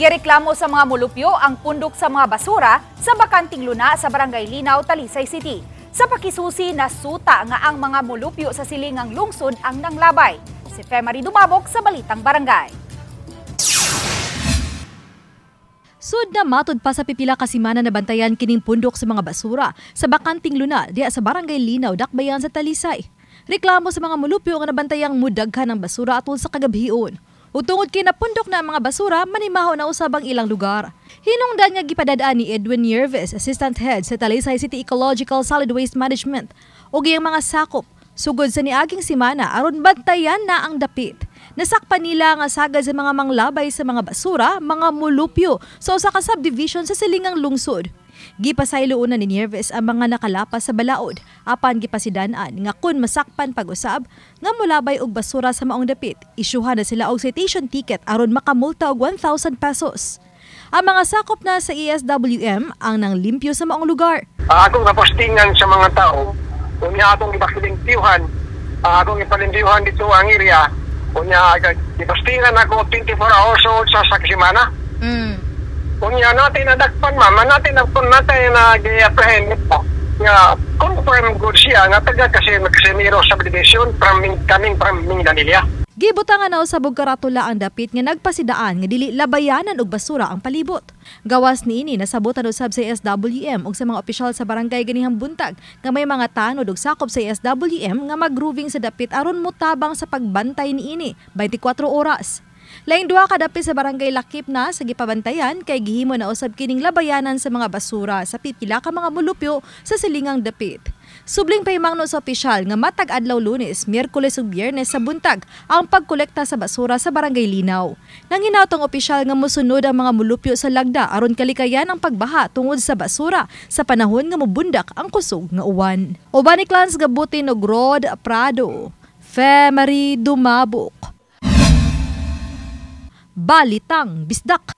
Gireklamo sa mga mulupyo ang pundok sa mga basura sa bakanting luna sa Barangay Linaw, Talisay City. Sa pakisusi, nasuta nga ang mga mulupyo sa silingang lungsod ang nanglabay. Si Femari Dumabok sa Balitang Barangay. Sud na matud pa sa pipila ka semana na bantayan kining pundok sa mga basura sa bakanting luna diya sa Barangay Linaw, Dakbayan sa Talisay. Reklamo sa mga mulupyo nga nabantayang mudaghan ng basura atol sa kagabion. Ug tungod kay napundok na ang mga basura, manimaho na usab ang ilang lugar. Hinungdan nga gipadadaan ni Edwin Yerves, Assistant Head sa Talisay City Ecological Solid Waste Management, ug iyang mga sakop sugod sa niaging semana aron bantayan na ang dapit. Nasakpan nila nga sagad sa mga manglabay sa mga basura, mga mulupyo sa usa ka subdivision sa silingang lungsod. Gipasaylo una ni Yerves ang mga nakalapas sa balaod, apan gipasidan-an nga kun masakpan pag-usab nga mulabay og basura sa maong dapit, isyuhan na sila og citation ticket aron makamulta og 1,000 pesos. Ang mga sakop na sa ESWM ang nanglimpyo sa maong lugar. Akong napostingan sa mga tao, unya akong ipalimpyuhan, akong ipalimpyuhan dito ang area, unya ipostingan ako 24 hours old sa semana. Unya natin nadagpan, mama natin na i-apprehend po. Nga, confirm good siya nga taga kasi Casimiro subdivision coming from Mindanilla. Gibutangan na sa Bugkaratula ang dapit nga nagpasidaan nga dili labayanan og basura ang palibot. Gawas niini nasabutan usab sa SWM ug sa mga opisyal sa barangay ganihang buntag nga may mga tanod ug sakop sa SWM nga mag-grooving sa dapit aron motabang sa pagbantay niini 24 oras. Laing duha ka dapit sa barangay Lakip na sa gipabantayan kay gihimo na usab kining labayanan sa mga basura sa pipila ka mga mulupyo sa silingang dapit. Subling pahimangno sa opisyal nga matag adlaw Lunes, Miyerkules ug Biyernes sa buntag ang pagkolekta sa basura sa Barangay Linaw. Nanginaw tong opisyal nga mosunod ang mga mulupyo sa lagda aron kalikayan ang pagbaha tungod sa basura sa panahon nga mobundak ang kusog nga uwan. Uban ni Clans Gabutin og Rod Prado, Femari Dumabok. Balitang Bisdak.